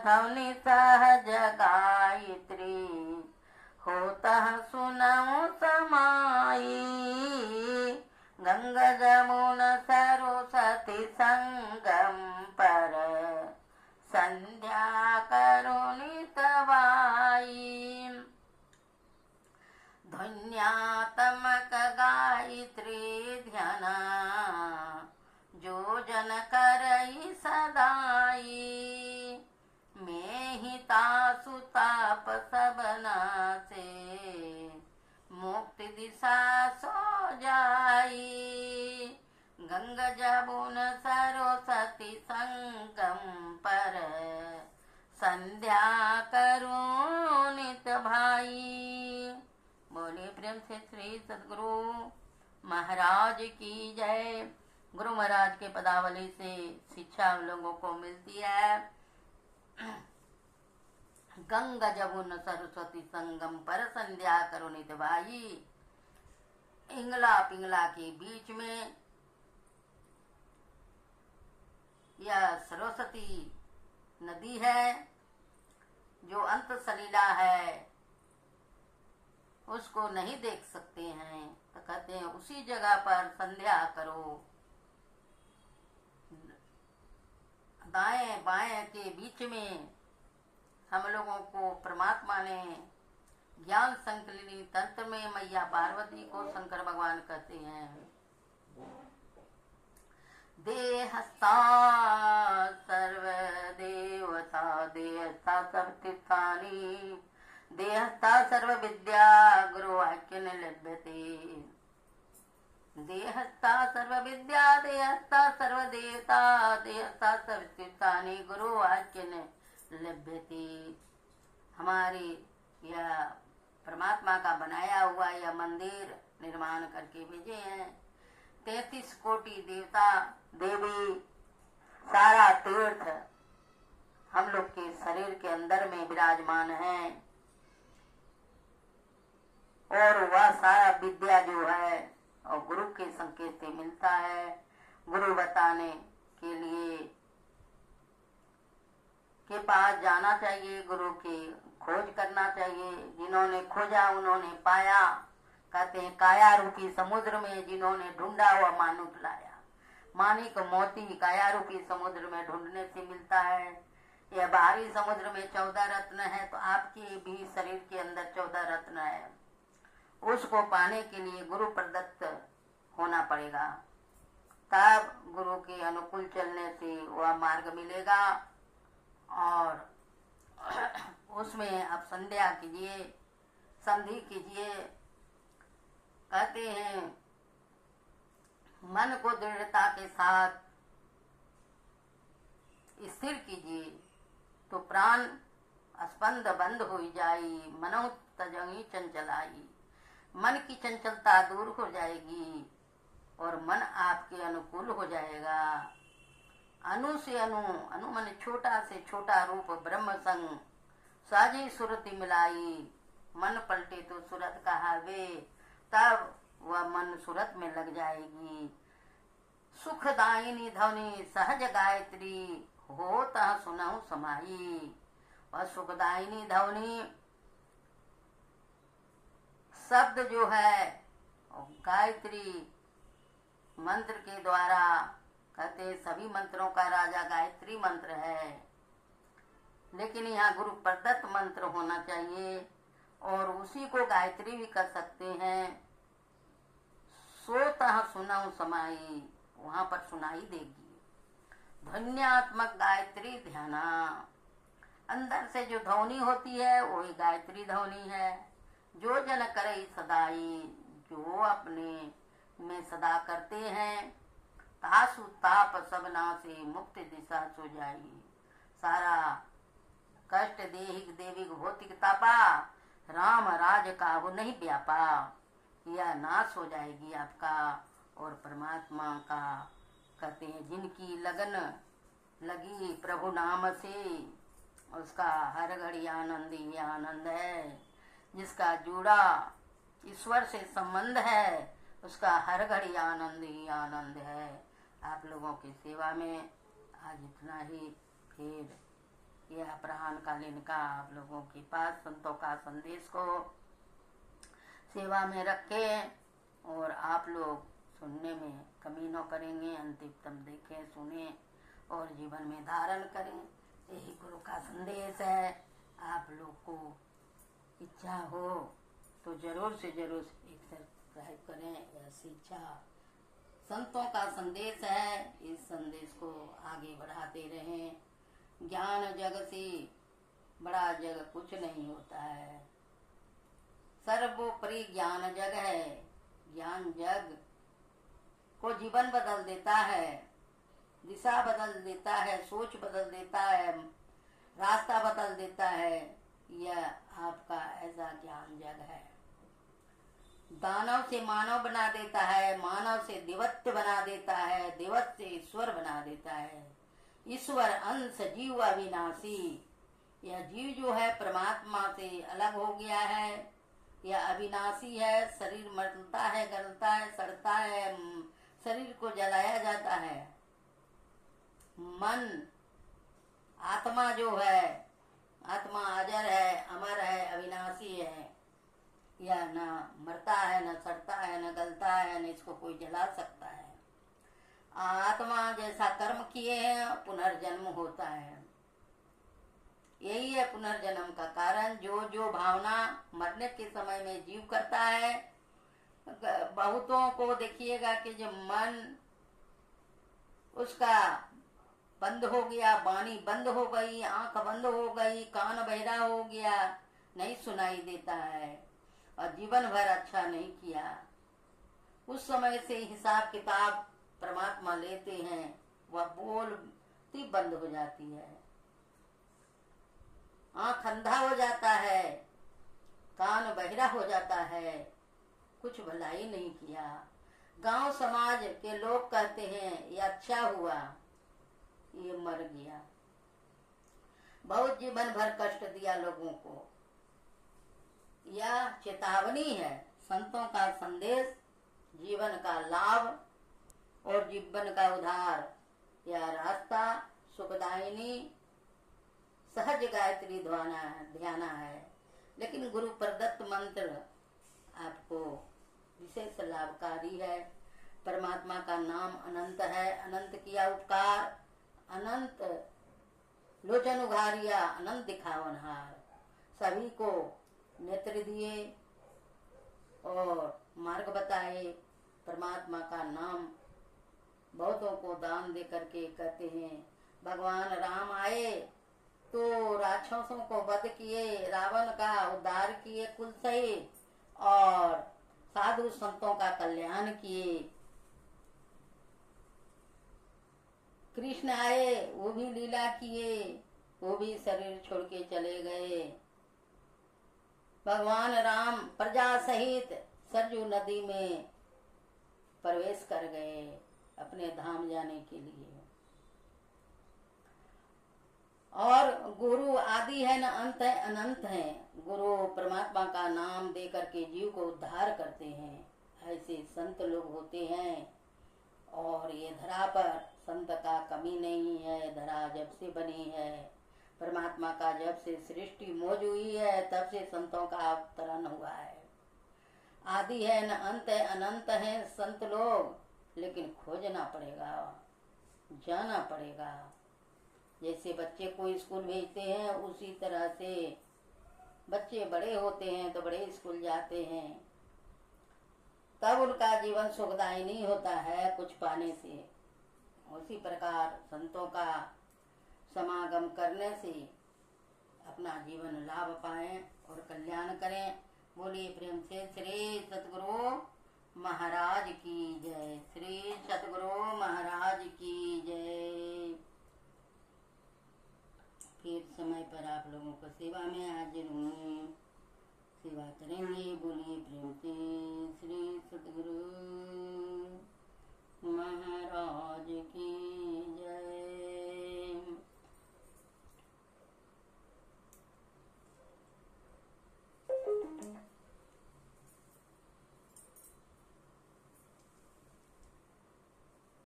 ध्वनि सहज गायत्री, होतः सुनऊ समाई। गंगा जमुना सरस्वती संगम पर, संध्या करुणित बाई। ध्वन्यात्मक गायत्री ध्यान, जो जन करई सदाई। मैं ही तासु ताप सबना से, मुक्ति दिशा सो जाई। गंगा जमुना सरस्वती संगम पर, संध्या करूं नित भाई। बोले प्रेम से श्री सद्गुरु महाराज की जय। गुरु महाराज के पदावली से शिक्षा हम लोगों को मिलती है। गंगा जमुना सरस्वती संगम पर, संध्या करो नित भाई। इंगला पिंगला के बीच में यह सरस्वती नदी है, जो अंत सलीला है, उसको नहीं देख सकते हैं, तो कहते हैं उसी जगह पर संध्या करो। दाएं बाएं के बीच में हम लोगों को परमात्मा ने ज्ञान संकलिनी तंत्र में मैया पार्वती को शंकर भगवान कहते हैं। देहस्था सर्व देवता, देहस्था सब तीर्थानि, देहस्था सर्व विद्या गुरु वाक्य न लभ्यते। देहस्था सर्व विद्या, देहस्था सर्व देवता, देहस्था सर्व तीर्थानि गुरु वाक्य न लभ्यते। हमारे यह परमात्मा का बनाया हुआ यह मंदिर निर्माण करके भेजे हैं। 33 कोटि देवता देवी, सारा तीर्थ हम लोग के शरीर के अंदर में विराजमान है। और वह सारा विद्या जो है और गुरु के संकेत से मिलता है। गुरु बताने के लिए के पास जाना चाहिए, गुरु की खोज करना चाहिए। जिन्होंने खोजा उन्होंने पाया। कहते हैं काया रूपी समुद्र में जिन्होंने ढूंढा हुआ मानुक लाया। मानिक मोती काया रूपी समुद्र में ढूंढने से मिलता है। यह बाहरी समुद्र में 14 रत्न है, तो आपके भी शरीर के अंदर 14 रत्न है। उसको पाने के लिए गुरु प्रदत्त होना पड़ेगा, तब गुरु के अनुकूल चलने से वह मार्ग मिलेगा। और उसमें आप संध्या कीजिए, संधि कीजिए। कहते हैं मन को दृढ़ता के साथ स्थिर कीजिए, तो प्राण स्पंद बंद हो जाई। मनो तजंगी चंचलाई, मन की चंचलता दूर हो जाएगी और मन आपके अनुकूल हो जाएगा। अनु से अनु, अनु मन छोटा से छोटा रूप ब्रह्म संग, साजी सुरति मिलाई। मन पलटे तो सूरत कहावे, तब वह मन सूरत में लग जाएगी। सुखदायिनी ध्वनि सहज गायत्री, होता सुनहु समाई। वह सुखदायिनी ध्वनि शब्द जो है गायत्री मंत्र के द्वारा, कहते सभी मंत्रों का राजा गायत्री मंत्र है, लेकिन यहाँ गुरु प्रदत्त मंत्र होना चाहिए। और उसी को गायत्री भी कर सकते हैं। सोतः सुनहु समाई, वहां पर सुनाई देगी। ध्वन्यात्मक गायत्री ध्याना, अंदर से जो ध्वनि होती है वही गायत्री ध्वनि है। जो जन करे सदाई, जो अपने में सदा करते हैं, तासु ताप सबना से मुक्ति दिशा सो जाई। सारा कष्ट देहिक देविक भौतिक तापा, राम राज का वो नहीं व्यापा, यह नाश हो जाएगी आपका। और परमात्मा का कहते हैं जिनकी लगन लगी प्रभु नाम से, उसका हर घड़ी आनंद ही आनंद है। जिसका जुड़ा ईश्वर से संबंध है, उसका हर घड़ी आनंद ही आनंद है। आप लोगों की सेवा में आज इतना ही। फिर यह अपराह्न कालीन का आप लोगों के पास संतों का संदेश को सेवा में रखें और आप लोग सुनने में कमी न करेंगे, अंतिम देखें सुने और जीवन में धारण करें। यही गुरु का संदेश है। आप लोग को इच्छा हो तो जरूर से जरूर एक सब्सक्राइब करें। ऐसी इच्छा संतों का संदेश है, इस संदेश को आगे बढ़ाते रहें। ज्ञान जग से बड़ा जग कुछ नहीं होता है, सर्वोपरि ज्ञान जग है। ज्ञान जग को जीवन बदल देता है, दिशा बदल देता है, सोच बदल देता है, रास्ता बदल देता है। यह आपका ऐसा ज्ञान जग है। दानव से मानव बना देता है, मानव से देवत्व बना देता है, देवत्व से ईश्वर बना देता है। ईश्वर अंश जीव अविनाशी। यह जीव जो है परमात्मा से अलग हो गया है, यह अविनाशी है। शरीर मरता है, गलता है, सड़ता है, शरीर को जलाया जाता है। मन आत्मा जो है, आत्मा अजर है, अमर है, अविनाशी है। यह न मरता है, न सड़ता है, न गलता है, न इसको कोई जला सकता है। आत्मा जैसा कर्म किए हैं पुनर्जन्म होता है। यही है पुनर्जन्म का कारण। जो जो भावना मरने के समय में जीव करता है, बहुतों को देखिएगा कि जब मन उसका बंद हो गया, वाणी बंद हो गई, आंख बंद हो गई, कान बहरा हो गया, नहीं सुनाई देता है और जीवन भर अच्छा नहीं किया, उस समय से हिसाब किताब परमात्मा लेते हैं। वह बोलती बंद हो जाती है, आंख अंधा हो जाता है, कान बहरा हो जाता है, कुछ भलाई नहीं किया। गांव समाज के लोग कहते हैं ये अच्छा हुआ, ये मर गया। बहुत जीवन भर कष्ट दिया लोगों को। यह चेतावनी है, संतों का संदेश, जीवन का लाभ और जीवन का उद्धार। यह रास्ता सुखदायिनी सहज गायत्री ध्याना है। लेकिन गुरु प्रदत्त मंत्र आपको विशेष लाभकारी है। परमात्मा का नाम अनंत है, अनंत किया उपकार, अनंत लोचन उघारिया, अनंत दिखावनहार। सभी को नेत्र दिए और मार्ग बताए। परमात्मा का नाम बहुतों को दान दे करके कहते हैं। भगवान राम आए तो राक्षसों को वध किए, रावण का उद्धार किए कुल सहित, और साधु संतों का कल्याण किए। कृष्ण आए, वो भी लीला किए, वो भी शरीर छोड़ के चले गए। भगवान राम प्रजा सहित सरजू नदी में प्रवेश कर गए अपने धाम जाने के लिए। और गुरु आदि है न अंत है, अनंत है। गुरु परमात्मा का नाम दे करके जीव को उद्धार करते हैं। ऐसे संत लोग होते हैं। और ये धरा पर संत का कमी नहीं है। धरा जब से बनी है, परमात्मा का जब से सृष्टि मौज हुई है, तब से संतों का अवतरण हुआ है। आदि है न अंत है, अनंत है संत लोग, लेकिन खोजना पड़ेगा, जाना पड़ेगा। जैसे बच्चे को स्कूल भेजते हैं, उसी तरह से बच्चे बड़े होते हैं तो बड़े स्कूल जाते हैं, तब उनका जीवन सुखदायी नहीं होता है कुछ पाने से। उसी प्रकार संतों का समागम करने से अपना जीवन लाभ पाएं और कल्याण करें। बोलिए प्रेम से श्री सतगुरु महाराज की जय। श्री सतगुरु महाराज की जय। फिर समय पर आप लोगों को सेवा में हाजिर हूँ, सेवा करेंगे। बोलिए प्रेम से श्री सतगुरु महाराज की